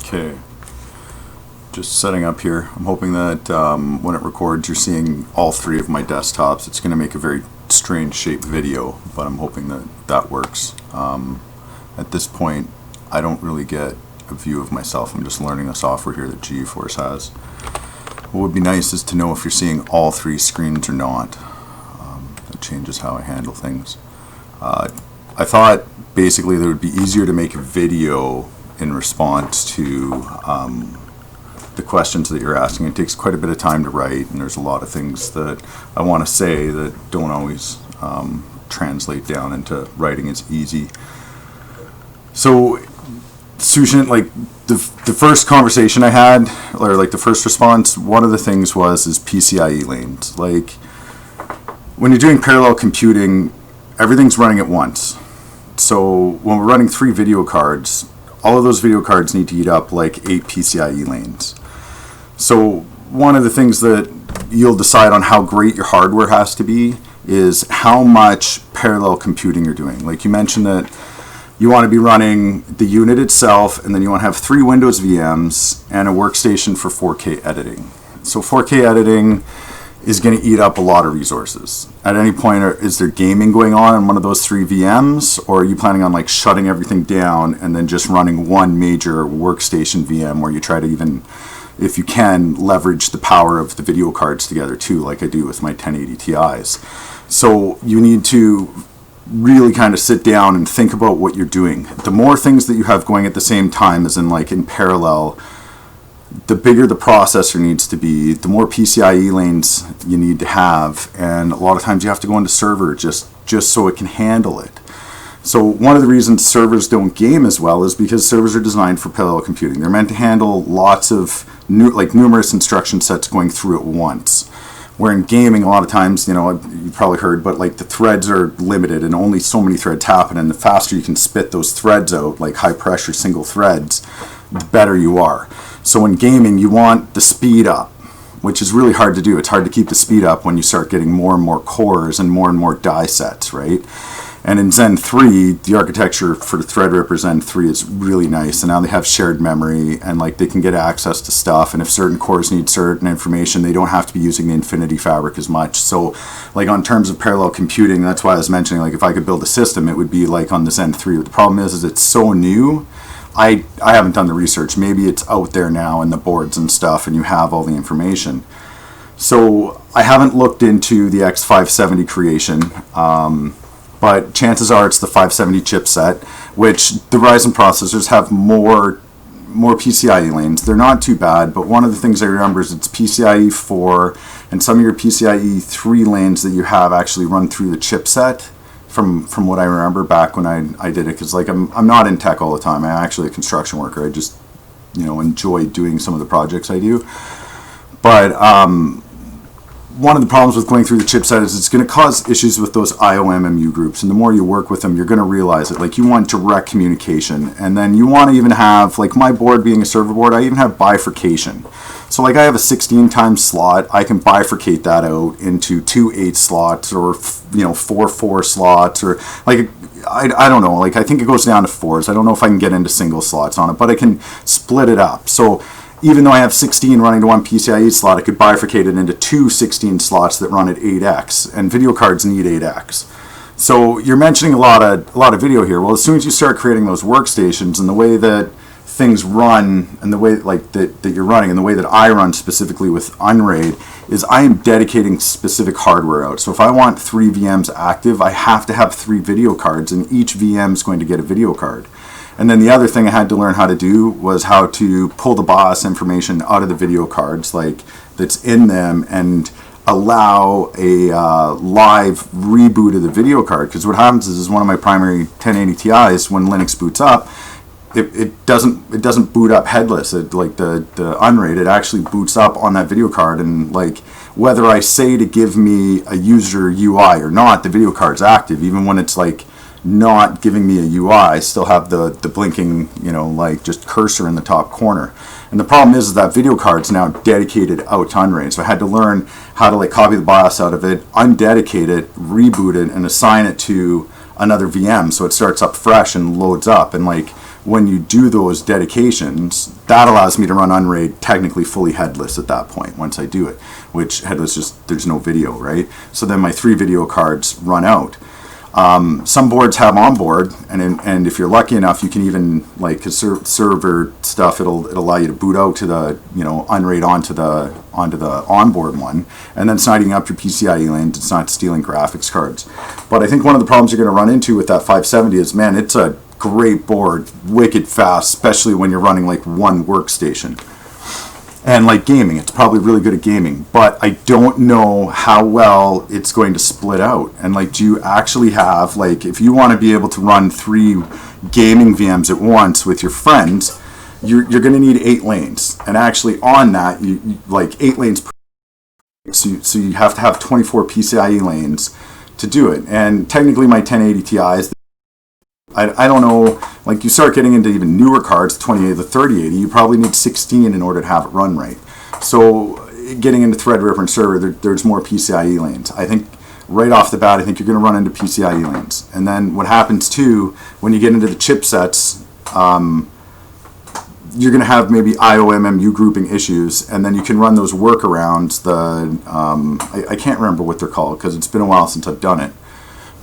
Okay, just setting up here. I'm hoping that when it records you're seeing all three of my desktops. It's going to make a very strange shaped video, but I'm hoping that that works. At this point I don't really get a view of myself. I'm just learning the software here that GeForce has. What would be nice is to know if you're seeing all three screens or not. That changes how I handle things. I thought basically that it would be easier to make a video in response to the questions that you're asking. It takes quite a bit of time to write, and there's a lot of things that I want to say that don't always translate down into writing as easy. So Sushant, like the first conversation I had, or like the first response, one of the things is PCIe lanes. Like when you're doing parallel computing, everything's running at once. So when we're running 3 video cards, all of those video cards need to eat up like 8 PCIe lanes. So one of the things that you'll decide on how great your hardware has to be is how much parallel computing you're doing. Like you mentioned that you want to be running the unit itself, and then you want to have 3 Windows VMs and a workstation for 4K editing. So 4K editing is going to eat up a lot of resources. At any point, is there gaming going on one of those 3 VMs, or are you planning on like shutting everything down and then just running one major workstation VM where you try to even, if you can, leverage the power of the video cards together too, like I do with my 1080 Ti's. So you need to really kind of sit down and think about what you're doing. The more things that you have going at the same time, as in like in parallel, the bigger the processor needs to be, the more PCIe lanes you need to have, and a lot of times you have to go into server just so it can handle it. So one of the reasons servers don't game as well is because servers are designed for parallel computing. They're meant to handle lots of numerous instruction sets going through at once. Where in gaming, a lot of times, you know, you probably heard, but like the threads are limited and only so many threads happen, and the faster you can spit those threads out, like high pressure single threads, the better you are. So in gaming, you want the speed up, which is really hard to do. It's hard to keep the speed up when you start getting more and more cores and more die sets, right? And in Zen 3, the architecture for the Threadripper Zen 3 is really nice, and now they have shared memory, and like they can get access to stuff, and if certain cores need certain information, they don't have to be using the Infinity Fabric as much. So like on terms of parallel computing, that's why I was mentioning, like if I could build a system, it would be like on the Zen 3. But the problem is it's so new. I haven't done the research. Maybe it's out there now in the boards and stuff, and you have all the information. So I haven't looked into the X570 creation, but chances are it's the 570 chipset, which the Ryzen processors have more PCIe lanes. They're not too bad, but one of the things I remember is it's PCIe 4, and some of your PCIe 3 lanes that you have actually run through the chipset. From what I remember back when I did it, because like I'm not in tech all the time. I'm actually a construction worker. I just, you know, enjoy doing some of the projects I do. But one of the problems with going through the chipset is it's going to cause issues with those IOMMU groups, and the more you work with them, you're going to realize it. Like you want direct communication, and then you want to even have, like my board being a server board, I even have bifurcation. So like I have a 16 times slot, I can bifurcate that out into 2 8 slots, or 4 4 slots, or like I don't know, like I think it goes down to 4s. I don't know if I can get into single slots on it, but I can split it up. So even though I have 16 running to one PCIe slot, I could bifurcate it into 2 16 slots that run at 8x, and video cards need 8x. So you're mentioning a lot of video here. Well, as soon as you start creating those workstations, and the way that things run, and the way like that you're running, and the way that I run specifically with Unraid, is I am dedicating specific hardware out. So if I want 3 VMs active, I have to have 3 video cards, and each VM is going to get a video card. And then the other thing I had to learn how to do was how to pull the BIOS information out of the video cards, like that's in them, and allow a live reboot of the video card. Because what happens is one of my primary 1080 Ti's, when Linux boots up, it doesn't boot up headless. Like the Unraid, it actually boots up on that video card, and like whether I say to give me a user UI or not, the video card's active, even when it's like not giving me a UI. I still have the blinking, you know, like just cursor in the top corner. And the problem is that video card's now dedicated out to Unraid. So I had to learn how to like copy the BIOS out of it, undedicate it, reboot it, and assign it to another VM so it starts up fresh and loads up. And like when you do those dedications, that allows me to run Unraid technically fully headless at that point once I do it, which headless just, there's no video, right? So then my 3 video cards run out. Some boards have onboard, and if you're lucky enough, you can even, like, cause server stuff, it'll allow you to boot out to the, you know, Unraid onto the onboard one, and then it's not eating up your PCIe lanes, it's not stealing graphics cards. But I think one of the problems you're going to run into with that 570 is, man, it's a great board, wicked fast, especially when you're running like one workstation. And like gaming, it's probably really good at gaming, but I don't know how well it's going to split out. And like, do you actually have, like, if you want to be able to run 3 gaming VMs at once with your friends, you're going to need 8 lanes. And actually on that, you like 8 lanes per, so you have to have 24 PCIe lanes to do it. And technically my 1080 Ti's, I don't know, like, you start getting into even newer cards, 2080, the 3080, you probably need 16 in order to have it run right. So getting into Threadripper and server, there's more PCIe lanes. I think right off the bat, I think you're going to run into PCIe lanes. And then what happens too, when you get into the chipsets, you're going to have maybe IOMMU grouping issues, and then you can run those workarounds, I can't remember what they're called because it's been a while since I've done it.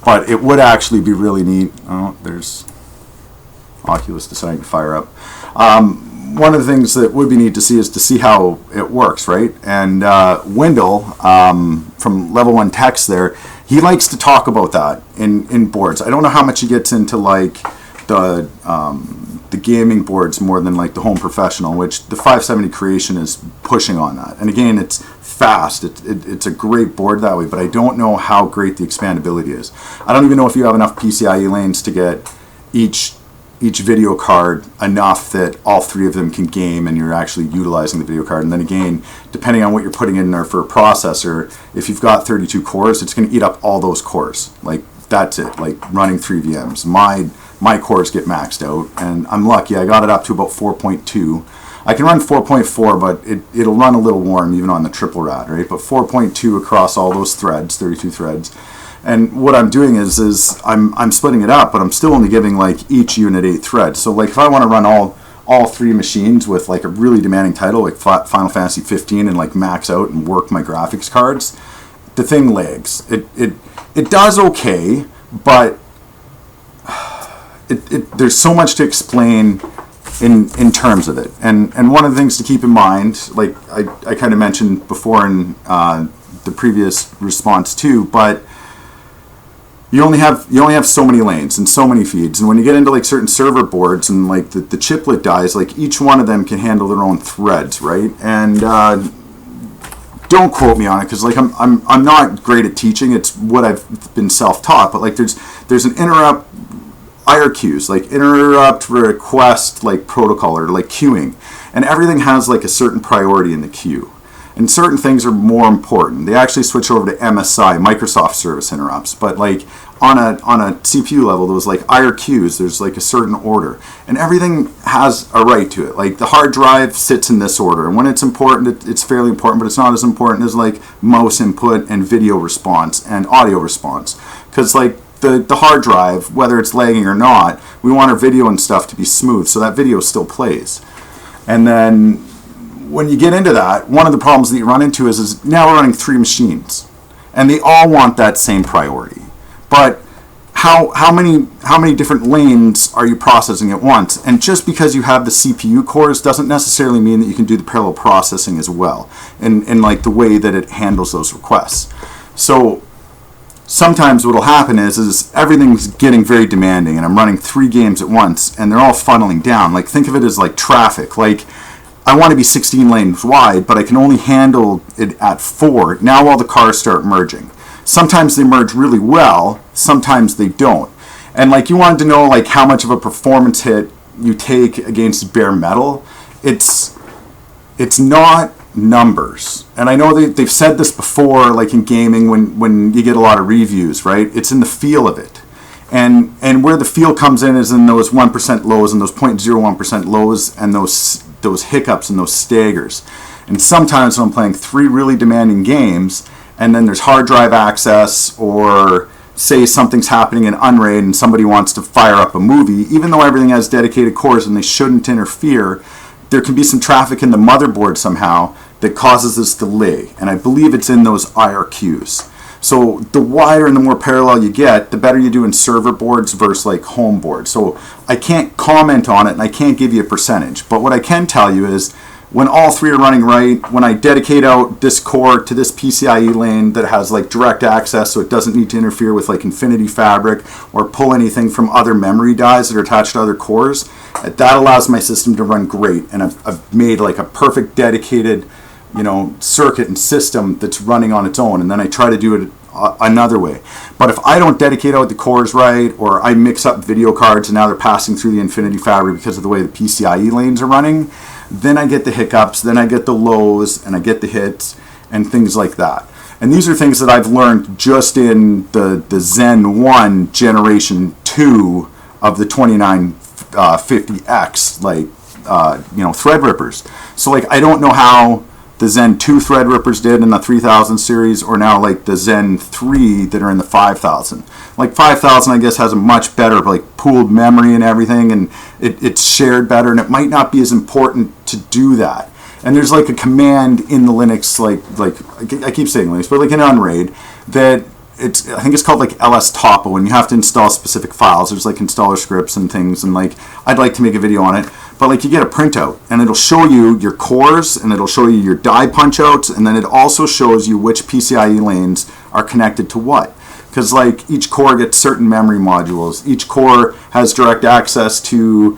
But it would actually be really neat. Oh, there's Oculus deciding to fire up. One of the things that would be neat to see is to see how it works, right? And Wendell from Level 1 Techs there, he likes to talk about that in boards. I don't know how much he gets into like the gaming boards more than like the home professional, which the 570 Creation is pushing on that. And again, it's fast. It's a great board that way, but I don't know how great the expandability is. I don't even know if you have enough PCIe lanes to get each video card enough that all 3 of them can game and you're actually utilizing the video card. And then again, depending on what you're putting in there for a processor, if you've got 32 cores, it's going to eat up all those cores. Like, that's it, like running 3 VMs. My cores get maxed out, and I'm lucky. I got it up to about 4.2. I can run 4.4, but it'll run a little warm even on the triple rad, right? But 4.2 across all those threads, 32 threads. And what I'm doing is I'm splitting it up, but I'm still only giving like each unit 8 threads. So like if I want to run all 3 machines with like a really demanding title like Final Fantasy 15 and like max out and work my graphics cards, the thing lags. It does okay, but there's so much to explain in terms of it, and one of the things to keep in mind, like I kind of mentioned before in the previous response too, but you only have so many lanes and so many feeds, and when you get into like certain server boards and like the chiplet dies, like each one of them can handle their own threads, right? And don't quote me on it because like I'm not great at teaching. It's what I've been self-taught, but like there's an interrupt IRQs, like interrupt request like protocol or like queuing, and everything has like a certain priority in the queue, and certain things are more important. They actually switch over to MSI, Microsoft Service Interrupts, but like on a CPU level, those like IRQs, there's like a certain order, and everything has a right to it. Like the hard drive sits in this order, and when it's important, it's fairly important, but it's not as important as like mouse input and video response and audio response, because like the hard drive, whether it's lagging or not, we want our video and stuff to be smooth, so that video still plays. And then when you get into that, one of the problems that you run into is now we're running 3 machines, and they all want that same priority. But how many different lanes are you processing at once? And just because you have the CPU cores doesn't necessarily mean that you can do the parallel processing as well, in like the way that it handles those requests. So sometimes what will happen is everything's getting very demanding, and I'm running 3 games at once, and they're all funneling down. Like, think of it as like traffic. Like, I want to be 16 lanes wide, but I can only handle it at 4. Now all the cars start merging. Sometimes they merge really well, sometimes they don't. And like, you wanted to know like how much of a performance hit you take against bare metal. It's not numbers, and I know they've said this before, like in gaming, when you get a lot of reviews, right? It's in the feel of it, and where the feel comes in is in those 1% lows and those 0.01% lows and those hiccups and those staggers. And sometimes when I'm playing 3 really demanding games, and then there's hard drive access or say something's happening in Unraid and somebody wants to fire up a movie, even though everything has dedicated cores and they shouldn't interfere, there can be some traffic in the motherboard somehow that causes this delay. And I believe it's in those IRQs. So the wider and the more parallel you get, the better you do in server boards versus like home boards. So I can't comment on it and I can't give you a percentage. But what I can tell you is when all three are running right, when I dedicate out this core to this PCIe lane that has like direct access so it doesn't need to interfere with like Infinity Fabric or pull anything from other memory dies that are attached to other cores, that allows my system to run great. And I've made like a perfect dedicated, circuit and system that's running on its own, and then I try to do it another way. But if I don't dedicate out the cores right, or I mix up video cards and now they're passing through the Infinity Fabric because of the way the PCIe lanes are running, then I get the hiccups, then I get the lows, and I get the hits, and things like that. And these are things that I've learned just in the Zen 1 generation 2 of the 2950X, Threadrippers. So I don't know how the Zen 2 Threadrippers did in the 3000 series, or now like the Zen 3 that are in the 5000. Like 5000, I guess, has a much better pooled memory and everything, and it's shared better, and it might not be as important to do that. And there's like a command in the Linux, I keep saying Linux, but like in Unraid, that I think it's called ls topo, and you have to install specific files. There's installer scripts and things, and I'd like to make a video on it. But you get a printout, and it'll show you your cores, and it'll show you your die punch outs, and then it also shows you which PCIe lanes are connected to what. Because each core gets certain memory modules. Each core has direct access to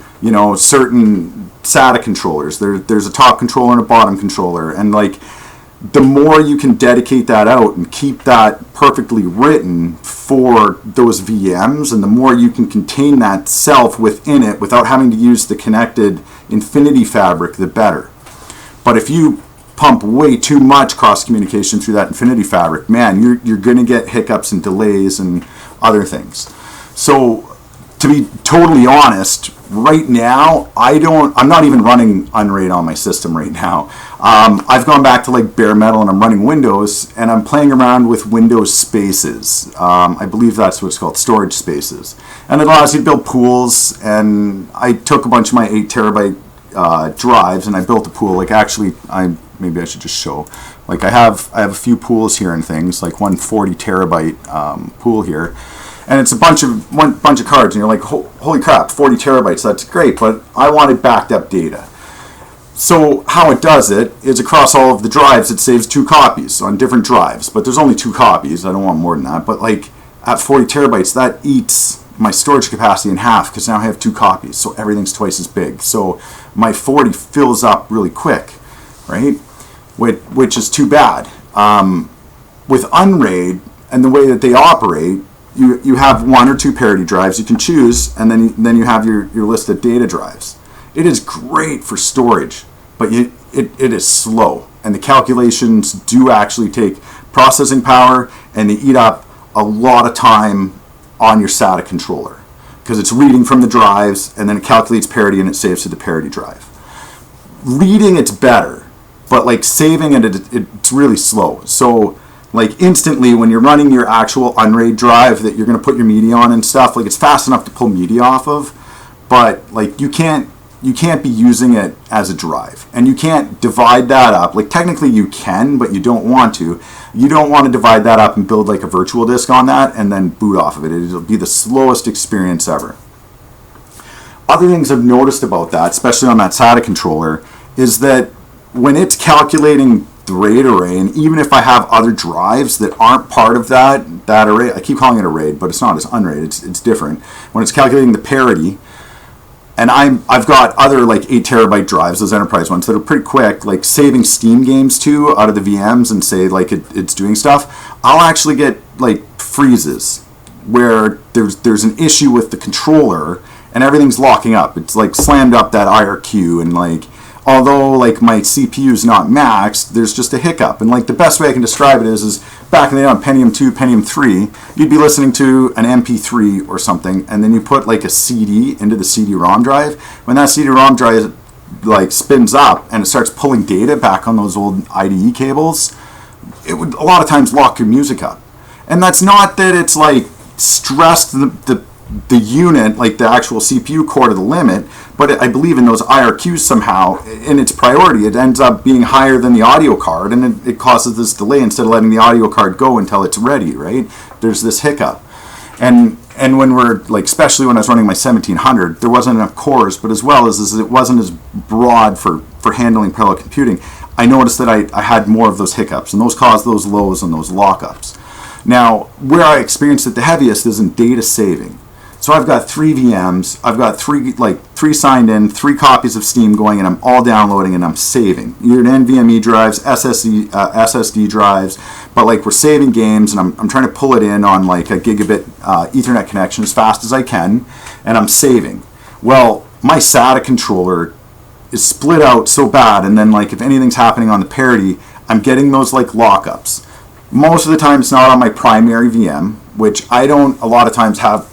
certain SATA controllers. There's a top controller and a bottom controller, and the more you can dedicate that out and keep that perfectly written for those VMs, and the more you can contain that self within it without having to use the connected Infinity Fabric, the better. But if you pump way too much cross communication through that Infinity Fabric, man, you're going to get hiccups and delays and other things. So to be totally honest, right now, I'm not even running Unraid on my system right now. I've gone back to bare metal, and I'm running Windows, and I'm playing around with Windows Spaces. I believe that's what it's called, storage spaces. And it allows you to build pools, and I took a bunch of my 8 terabyte drives, and I built a pool. Maybe I should just show. I have a few pools here and things, one 40 terabyte pool here. And it's a bunch of cards, and you're like, holy crap, 40 terabytes, that's great, but I wanted backed up data. So how it does it is across all of the drives, it saves 2 copies on different drives, but there's only 2 copies. I don't want more than that, but at 40 terabytes, that eats my storage capacity in half, because now I have 2 copies, so everything's twice as big. So my 40 fills up really quick, right? Which is too bad. With Unraid and the way that they operate, you have 1 or 2 parity drives you can choose, and then you have your list of data drives. It is great for storage, but it is slow, and the calculations do actually take processing power, and they eat up a lot of time on your SATA controller, because it's reading from the drives, and then it calculates parity and it saves to the parity drive. Reading, it's better, but saving it's really slow. So instantly, when you're running your actual Unraid drive that you're going to put your media on and stuff, it's fast enough to pull media off of, but you can't be using it as a drive, and you can't divide that up. Technically you can, but you don't want to. You don't want to divide that up and build a virtual disk on that and then boot off of it. It'll be the slowest experience ever. Other things I've noticed about that, especially on that SATA controller, is that when it's calculating the RAID array, and even if I have other drives that aren't part of that array, I keep calling it a RAID, but it's not, it's Unraid, it's different. When it's calculating the parity, and I've got other 8 terabyte drives, those enterprise ones, that are pretty quick, saving Steam games to out of the VMs and say it's doing stuff, I'll actually get freezes where there's an issue with the controller and everything's locking up. It's slammed up that IRQ, and although my CPU is not maxed, there's just a hiccup. And the best way I can describe it is back in the day on Pentium 2, Pentium 3, you'd be listening to an MP3 or something, and then you put a CD into the CD-ROM drive. When that CD-ROM drive spins up and it starts pulling data back on those old IDE cables, it would a lot of times lock your music up. And that's not that it's stressed the unit, like the actual CPU core, to the limit, but I believe in those IRQs somehow, in its priority, it ends up being higher than the audio card, and it causes this delay instead of letting the audio card go until it's ready, right? There's this hiccup. And when we're, like, especially when I was running my 1700, there wasn't enough cores, but as well as it wasn't as broad for handling parallel computing, I noticed that I had more of those hiccups, and those caused those lows and those lockups. Now, where I experienced it the heaviest is in data saving. So I've got 3 VMs, I've got three signed in, 3 copies of Steam going, and I'm all downloading and I'm saving. Either NVMe drives, SSD drives, but like we're saving games, and I'm trying to pull it in on like a gigabit Ethernet connection as fast as I can, and I'm saving. Well, my SATA controller is split out so bad, and then like if anything's happening on the parity, I'm getting those like lockups. Most of the time it's not on my primary VM, which I don't a lot of times have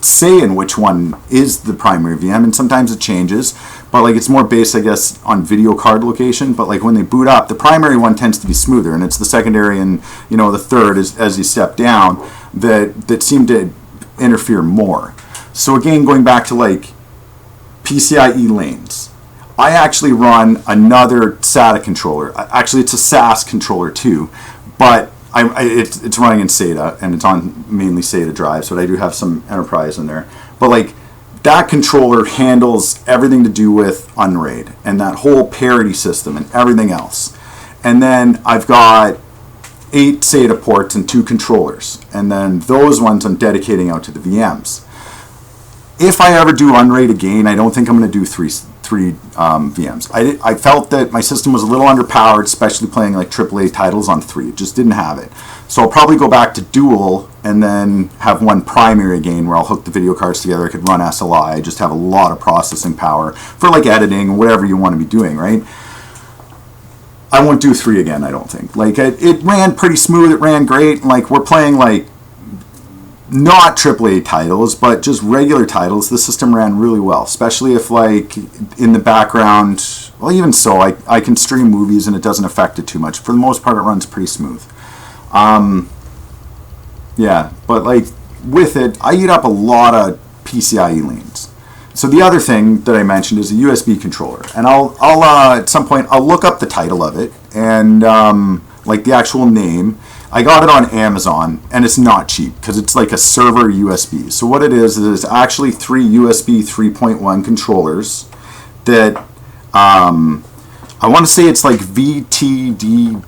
say in which one is the primary VM, and sometimes it changes, but like it's more based, I guess, on video card location. But like when they boot up, the primary one tends to be smoother, and it's the secondary and the third as you step down that seem to interfere more. So again, going back to like PCIe lanes, I actually run another SATA controller. Actually, it's a SAS controller too, but it's running in SATA, and it's on mainly SATA drives, but I do have some enterprise in there. But like that controller handles everything to do with Unraid and that whole parity system and everything else. And then I've got 8 SATA ports and 2 controllers, and then those ones I'm dedicating out to the VMs. If I ever do Unraid again, I don't think I'm going to do three VMs. I felt that my system was a little underpowered, especially playing like AAA titles on 3. It just didn't have it. So I'll probably go back to dual and then have one primary again where I'll hook the video cards together. I could run SLI, just have a lot of processing power for like editing, whatever you want to be doing, right? I won't do 3 again, I don't think. Like it ran pretty smooth, it ran great. Like we're playing like not AAA titles, but just regular titles. The system ran really well, especially if like in the background, well, even so, I can stream movies and it doesn't affect it too much. For the most part, it runs pretty smooth. Yeah, but like with it, I eat up a lot of PCIe lanes. So the other thing that I mentioned is a USB controller, and I'll at some point I'll look up the title of it and like the actual name. I got it on Amazon, and it's not cheap because it's like a server USB. So what it is actually 3 USB 3.1 controllers that I want to say it's like VTD-X,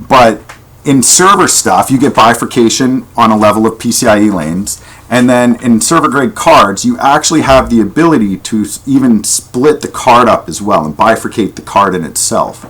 but in server stuff you get bifurcation on a level of PCIe lanes, and then in server grade cards you actually have the ability to even split the card up as well and bifurcate the card in itself.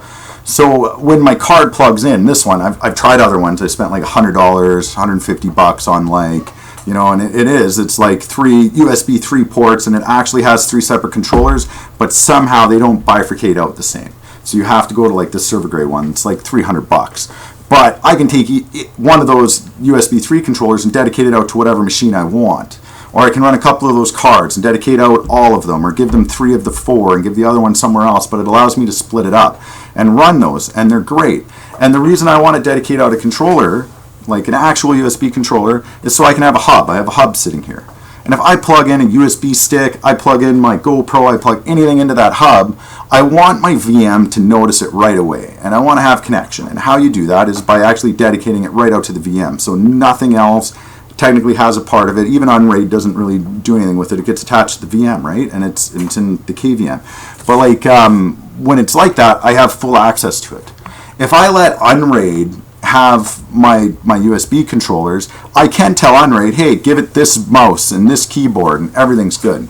So when my card plugs in, this one, I've tried other ones. I spent like $100, $150 on like, and it's like 3 USB 3 ports, and it actually has 3 separate controllers, but somehow they don't bifurcate out the same. So you have to go to like this server grade one. It's like $300. But I can take one of those USB 3 controllers and dedicate it out to whatever machine I want. Or I can run a couple of those cards and dedicate out all of them, or give them 3 of the 4 and give the other one somewhere else, but it allows me to split it up and run those, and they're great. And the reason I want to dedicate out a controller, like an actual USB controller, is so I can have a hub. I have a hub sitting here. And if I plug in a USB stick, I plug in my GoPro, I plug anything into that hub, I want my VM to notice it right away, and I want to have connection. And how you do that is by actually dedicating it right out to the VM, so nothing else technically has a part of it. Even Unraid doesn't really do anything with it. It gets attached to the VM, right? And it's in the KVM. But like when it's like that, I have full access to it. If I let Unraid have my USB controllers, I can tell Unraid, hey, give it this mouse and this keyboard and everything's good.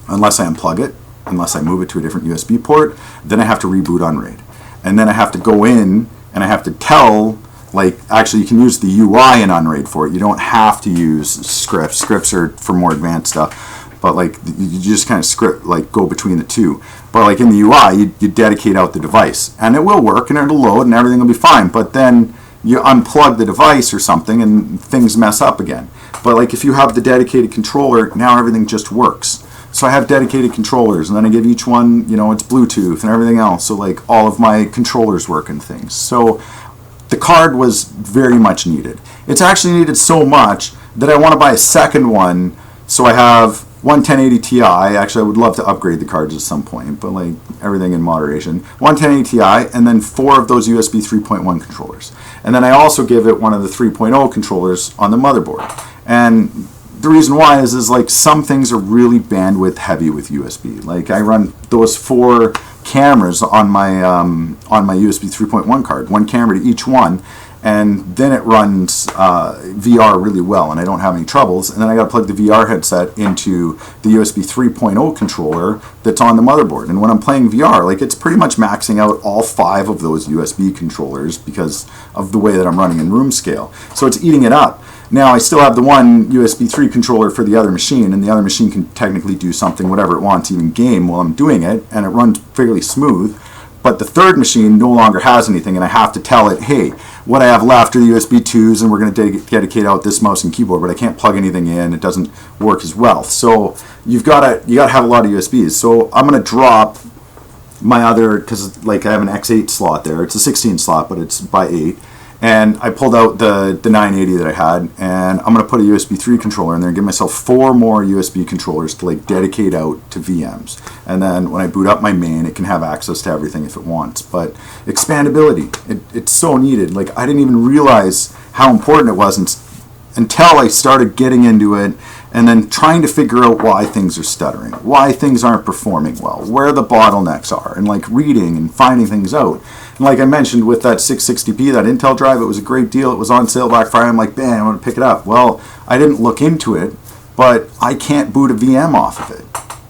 Unless I unplug it, unless I move it to a different USB port, then I have to reboot Unraid. And then I have to go in and I have to tell, like, actually you can use the UI in Unraid for it. You don't have to use scripts. Scripts are for more advanced stuff. But like you just kind of script, like go between the two. But like in the UI, you dedicate out the device, and it will work, and it'll load, and everything will be fine. But then you unplug the device or something, and things mess up again. But like if you have the dedicated controller, now everything just works. So I have dedicated controllers, and then I give each one, it's Bluetooth and everything else. So like all of my controllers work and things. So the card was very much needed. It's actually needed so much that I want to buy a second one, so I have one 1080 Ti. Actually, I would love to upgrade the cards at some point, but like everything in moderation. One 1080 Ti, and then 4 of those USB 3.1 controllers. And then I also give it one of the 3.0 controllers on the motherboard. And the reason why is like some things are really bandwidth heavy with USB. Like I run those 4 cameras on my USB 3.1 card, one camera to each one, and then it runs VR really well, and I don't have any troubles. And then I got to plug the VR headset into the USB 3.0 controller that's on the motherboard. And when I'm playing VR, like it's pretty much maxing out all 5 of those USB controllers because of the way that I'm running in room scale. So it's eating it up. Now I still have the one USB 3 controller for the other machine, and the other machine can technically do something, whatever it wants, even game while I'm doing it, and it runs fairly smooth. But the third machine no longer has anything, and I have to tell it, hey, what I have left are the USB 2s, and we're going to dedicate out this mouse and keyboard, but I can't plug anything in. It doesn't work as well. So you got to have a lot of USBs. So I'm going to drop my other, because like I have an X8 slot there. It's a 16 slot, but it's by 8. And I pulled out the 980 that I had, and I'm going to put a USB 3 controller in there and give myself 4 more USB controllers to like dedicate out to VMs. And then when I boot up my main, it can have access to everything if it wants. But expandability, it's so needed. Like I didn't even realize how important it was until I started getting into it and then trying to figure out why things are stuttering, why things aren't performing well, where the bottlenecks are, and like reading and finding things out. And like I mentioned with that 660p, that Intel drive, it was a great deal. It was on sale Black Friday. I'm like, man, I want to pick it up. Well, I didn't look into it, but I can't boot a VM off of it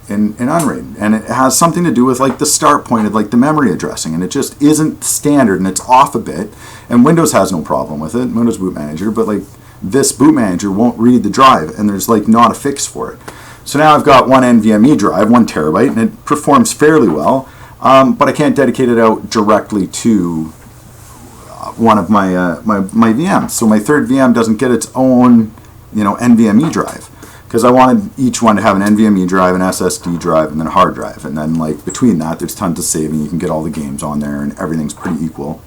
in Unraid. And it has something to do with like the start point of like the memory addressing, and it just isn't standard, and it's off a bit. And Windows has no problem with it, Windows Boot Manager, but like this boot manager won't read the drive, and there's like not a fix for it. So now I've got one NVMe drive, 1 terabyte, and it performs fairly well, but I can't dedicate it out directly to one of my VMs. So my third VM doesn't get its own, NVMe drive, because I wanted each one to have an NVMe drive, an SSD drive, and then a hard drive. And then like between that, there's tons of saving. You can get all the games on there, and everything's pretty equal.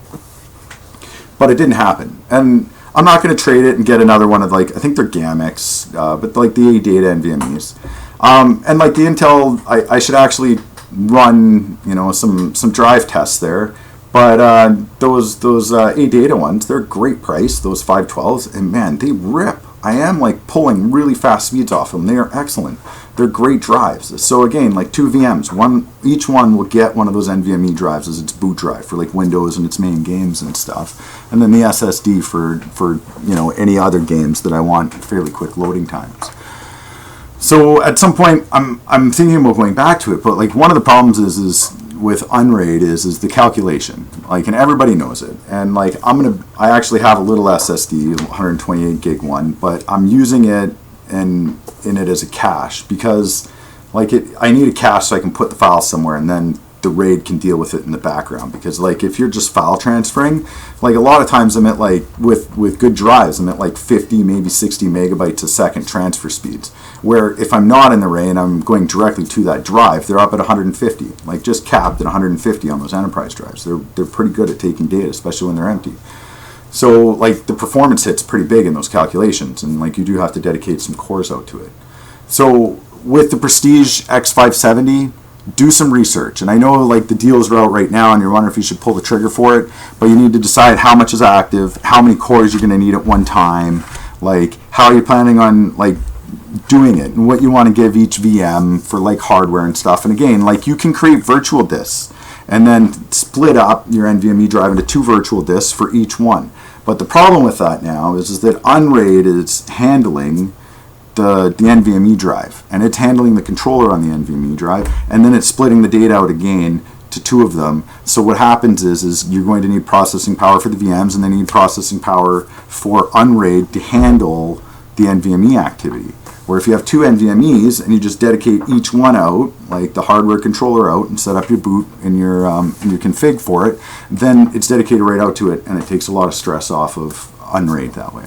But it didn't happen, and I'm not going to trade it and get another one of like, I think they're Gamex, but like the ADATA NVMEs. And like the Intel, I should actually run, some drive tests there. But those ADATA ones, they're a great price, those 512s, and man, they rip. I am like pulling really fast speeds off them. They are excellent. They're great drives. So again, like 2 VMs, each one will get one of those NVMe drives as its boot drive for like Windows and its main games and stuff, and then the SSD for any other games that I want fairly quick loading times. So at some point, I'm thinking about going back to it, but like one of the problems is with Unraid is the calculation, like, and everybody knows it. And like I actually have a little SSD, 128 gig one, but I'm using it in it as a cache because like I need a cache so I can put the file somewhere, and then the RAID can deal with it in the background. Because like if you're just file transferring, like a lot of times I'm at like with good drives, I'm at like 50, maybe 60 megabytes a second transfer speeds. Where if I'm not in the RAID and I'm going directly to that drive, they're up at 150, like just capped at 150 on those enterprise drives. They're pretty good at taking data, especially when they're empty. So like the performance hit's pretty big in those calculations, and like you do have to dedicate some cores out to it. So with the Prestige X570, do some research. And I know like the deals are out right now and you're wondering if you should pull the trigger for it, but you need to decide how much is active, how many cores you're going to need at one time, like how are you planning on like doing it, and what you want to give each VM for like hardware and stuff. And again, like you can create virtual disks and then split up your NVMe drive into 2 virtual disks for each one. But the problem with that now is that Unraid is handling the NVMe drive, and it's handling the controller on the NVMe drive, and then it's splitting the data out again to 2 of them. So what happens is you're going to need processing power for the VMs, and then you need processing power for Unraid to handle the NVMe activity. Where if you have 2 NVMEs and you just dedicate each one out, like the hardware controller out, and set up your boot and your config for it, then it's dedicated right out to it, and it takes a lot of stress off of Unraid that way.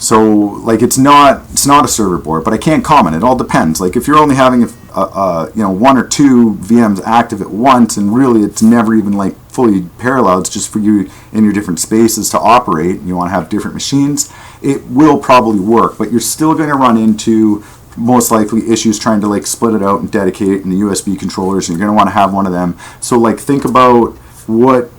So like it's not a server board, but I can't comment. It all depends. Like if you're only having one or two VMs active at once, and really it's never even like fully parallel, it's just for you in your different spaces to operate, and you want to have different machines, it will probably work, but you're still going to run into most likely issues trying to like split it out and dedicate it in the USB controllers, and you're going to want to have one of them. So like think about what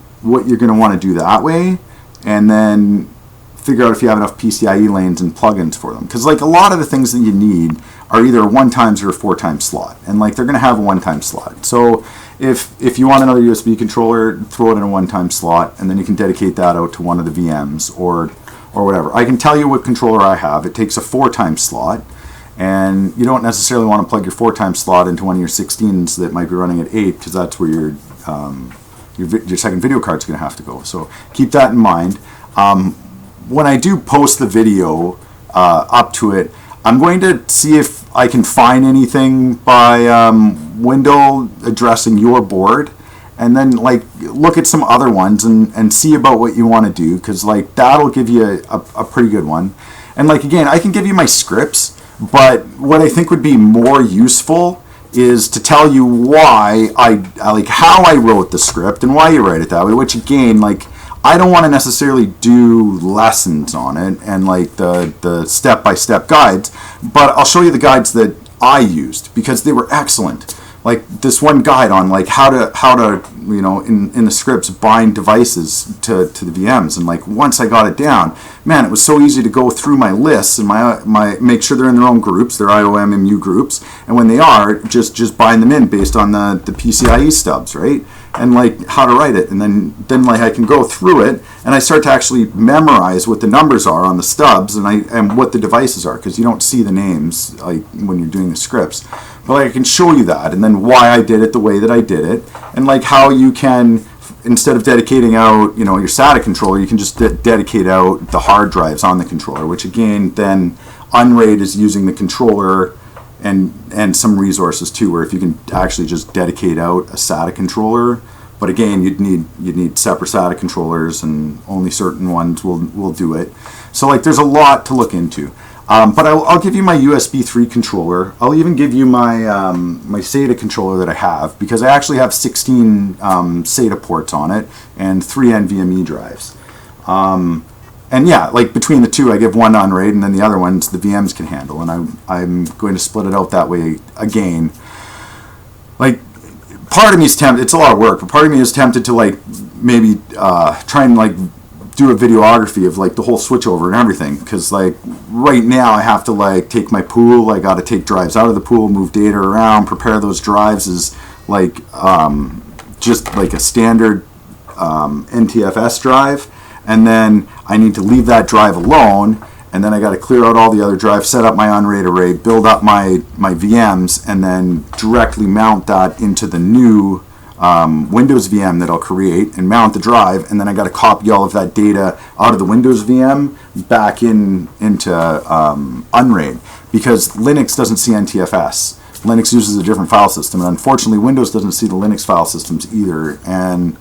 you're going to want to do that way, and then figure out if you have enough PCIe lanes and plugins for them. Because like a lot of the things that you need are either a 1x or a 4x slot, and like they're going to have a 1x slot. So if you want another USB controller, throw it in a 1x slot, and then you can dedicate that out to one of the VMs or whatever. I can tell you what controller I have. It takes a 4x slot, and you don't necessarily want to plug your 4x slot into one of your 16s that might be running at 8, because that's where your second video card is going to have to go. So keep that in mind. When I do post the video up to it, I'm going to see if I can find anything by window addressing your board, and then like look at some other ones and see about what you want to do, because like that'll give you a pretty good one. And like again, I can give you my scripts, but what I think would be more useful is to tell you why I like how I wrote the script and why you write it that way, which again, like I don't want to necessarily do lessons on it and like the step-by-step guides, but I'll show you the guides that I used because they were excellent. Like this one guide on like how to in the scripts bind devices to the VMs, and like once I got it down, man, it was so easy to go through my lists and my make sure they're in their own groups, their IOMMU groups, and when they are, just bind them in based on the PCIe stubs, right? And like how to write it, and then like I can go through it and I start to actually memorize what the numbers are on the stubs and what the devices are, because you don't see the names like when you're doing the scripts. But like I can show you that, and then why I did it the way that I did it, and like how you can, instead of dedicating out your SATA controller, you can just dedicate out the hard drives on the controller, which again then Unraid is using the controller and some resources too, where if you can actually just dedicate out a SATA controller, but again you'd need separate SATA controllers, and only certain ones will do it. So like there's a lot to look into. But I'll give you my USB 3 controller. I'll even give you my my SATA controller that I have, because I actually have 16 SATA ports on it and 3 NVMe drives. And yeah, like between the two, I give one to Unraid, and then the other ones the VMs can handle. And I'm going to split it out that way again. Like part of me is tempted. It's a lot of work, but part of me is tempted to like maybe try and like do a videography of like the whole switchover and everything, because like right now I have to like take my pool, I got to take drives out of the pool, move data around, prepare those drives as like just like a standard NTFS drive, and then I need to leave that drive alone, and then I got to clear out all the other drives, set up my Unraid array, build up my VMs, and then directly mount that into the new Windows VM that I'll create and mount the drive, and then I got to copy all of that data out of the Windows VM back into Unraid, because Linux doesn't see NTFS. Linux uses a different file system, and unfortunately Windows doesn't see the Linux file systems either, and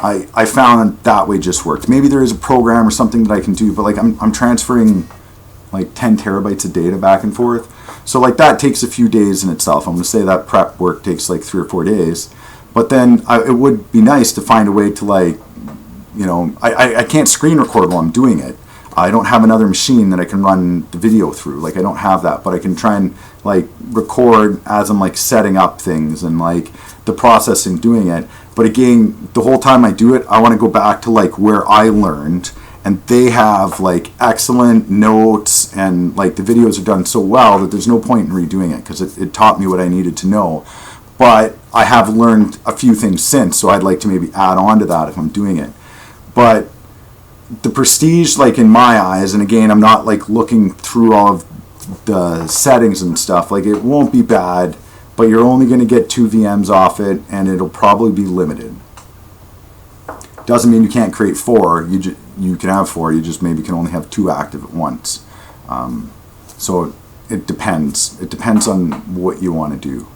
I found that way just worked. Maybe there is a program or something that I can do, but like I'm transferring like 10 terabytes of data back and forth, so like that takes a few days in itself. I'm going to say that prep work takes like 3 or 4 days. But then it would be nice to find a way to like, I can't screen record while I'm doing it. I don't have another machine that I can run the video through. Like I don't have that, but I can try and like record as I'm like setting up things and like the process in doing it. But again, the whole time I do it, I want to go back to like where I learned, and they have like excellent notes, and like the videos are done so well that there's no point in redoing it, because it taught me what I needed to know. But I have learned a few things since, so I'd like to maybe add on to that if I'm doing it. But the prestige, like in my eyes, and again, I'm not like looking through all of the settings and stuff, like it won't be bad, but you're only going to get 2 VMs off it, and it'll probably be limited. Doesn't mean you can't create 4. You can have 4, you just maybe can only have 2 active at once. So it depends. It depends on what you want to do.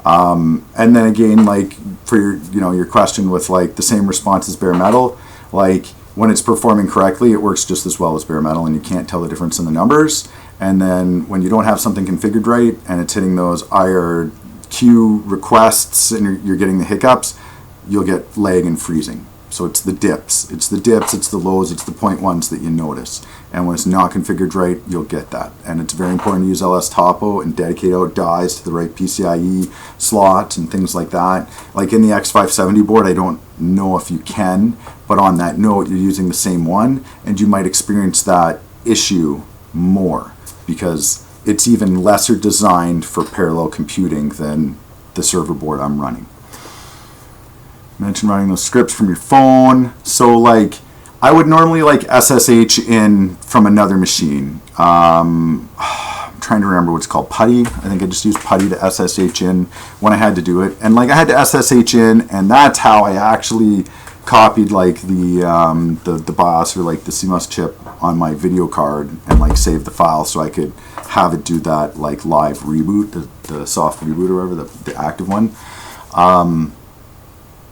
And then again, like for your question with like the same response as bare metal, like when it's performing correctly, it works just as well as bare metal, and you can't tell the difference in the numbers. And then when you don't have something configured right and it's hitting those IRQ requests and you're getting the hiccups, you'll get lag and freezing. So it's the dips, it's the lows, it's the point ones that you notice. And when it's not configured right, you'll get that. And it's very important to use LS Topo and dedicate out dies to the right PCIe slots and things like that. Like in the X570 board, I don't know if you can, but on that note, you're using the same one, and you might experience that issue more because it's even lesser designed for parallel computing than the server board I'm running. Mentioned running those scripts from your phone. So like I would normally like SSH in from another machine. I'm trying to remember what it's called, putty. I think I just used putty to SSH in when I had to do it. And like I had to SSH in, and that's how I actually copied like the BIOS or like the CMOS chip on my video card and like save the file so I could have it do that like live reboot, the soft reboot or whatever, the active one.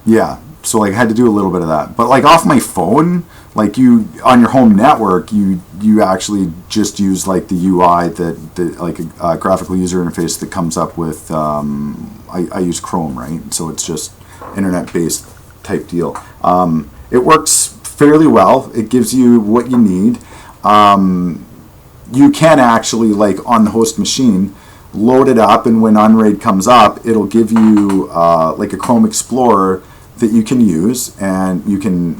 Yeah, so like I had to do a little bit of that. But like off my phone, like you on your home network, you actually just use like the UI that like a graphical user interface that comes up with. I use Chrome, right? So it's just internet-based type deal. It works fairly well. It gives you what you need. You can actually like on the host machine load it up, and when Unraid comes up, it'll give you like a Chrome Explorer that you can use, and you can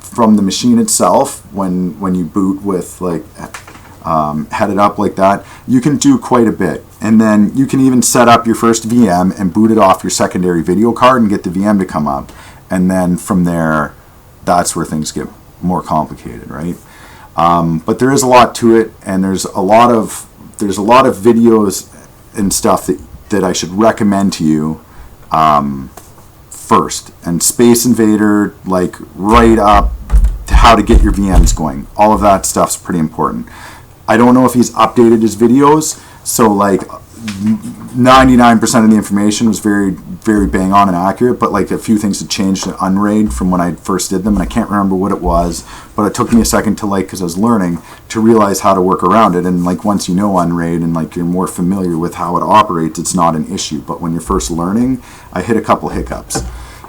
from the machine itself when you boot with like head it up like that, you can do quite a bit. And then you can even set up your first VM and boot it off your secondary video card and get the VM to come up, and then from there that's where things get more complicated, right? But there is a lot to it, and there's a lot of videos and stuff that I should recommend to you first. And Space Invader, like right up to how to get your VMs going. All of that stuff's pretty important. I don't know if he's updated his videos, so like 99% of the information was very, very bang on and accurate, but like a few things had changed in Unraid from when I first did them, and I can't remember what it was, but it took me a second to like, because I was learning, to realize how to work around it. And like once you know Unraid and like you're more familiar with how it operates, it's not an issue. But when you're first learning, I hit a couple hiccups.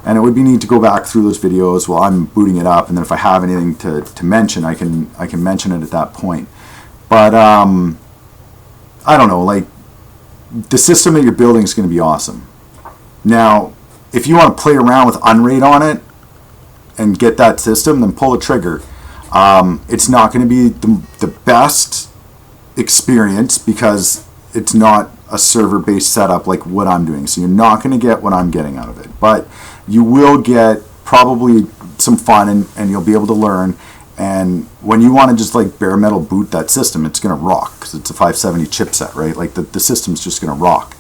And it would be neat to go back through those videos while I'm booting it up, and then if I have anything to mention, I can mention it at that point. But I don't know, like the system that you're building is going to be awesome. Now, if you want to play around with Unraid on it and get that system, then pull the trigger. It's not going to be the best experience because it's not a server-based setup like what I'm doing. So you're not going to get what I'm getting out of it. But you will get probably some fun, and you'll be able to learn. And when you want to just like bare metal boot that system, it's going to rock because it's a 570 chipset, right? Like the system's just going to rock.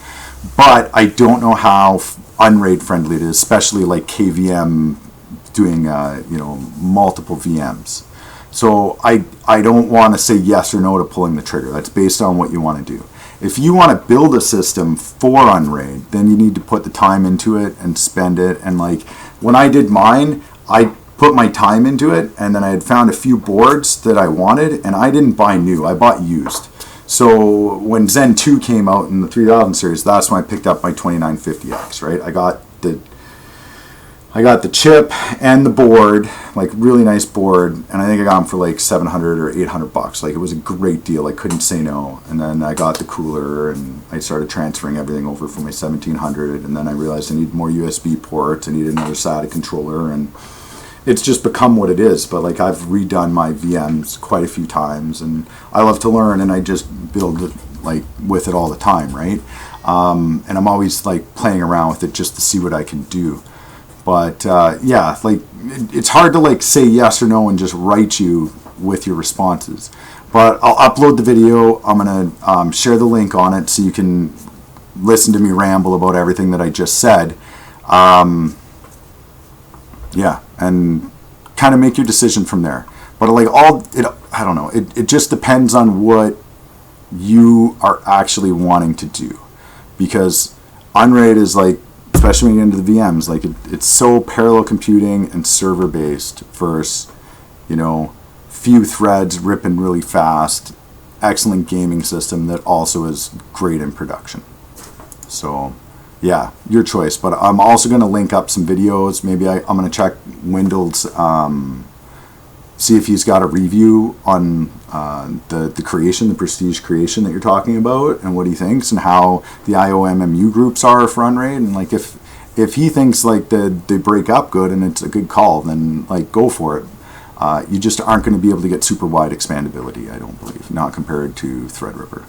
But I don't know how Unraid friendly it is, especially like KVM doing multiple VMs. So I don't want to say yes or no to pulling the trigger. That's based on what you want to do. If you want to build a system for Unraid, then you need to put the time into it and spend it. And like when I did mine, I put my time into it, and then I had found a few boards that I wanted, and I didn't buy new, I bought used. So when Zen 2 came out in the 3000 series, that's when I picked up my 2950X, right? I got the chip and the board, like really nice board, and I think I got them for like $700 or $800. Like it was a great deal. I couldn't say no. And then I got the cooler, and I started transferring everything over from my 1700, and then I realized I needed more USB ports. I needed another SATA controller, and it's just become what it is. But like I've redone my VMs quite a few times, and I love to learn, and I just build like with it all the time, right? And I'm always like playing around with it just to see what I can do. But yeah, like it's hard to like say yes or no and just write you with your responses. But I'll upload the video. I'm gonna share the link on it so you can listen to me ramble about everything that I just said. Yeah, and kind of make your decision from there. But like I don't know. It just depends on what you are actually wanting to do, because Unraid is like, especially when you get into the VMs, like it's so parallel computing and server based versus you know, few threads, ripping really fast, excellent gaming system that also is great in production. So yeah, your choice. But I'm also going to link up some videos. Maybe I'm going to check Wendell's, see if he's got a review on the creation, the Prestige creation that you're talking about, and what he thinks, and how the IOMMU groups are for Unraid. And like if he thinks like they break up good and it's a good call, then like go for it. You just aren't going to be able to get super wide expandability, I don't believe, not compared to Threadripper.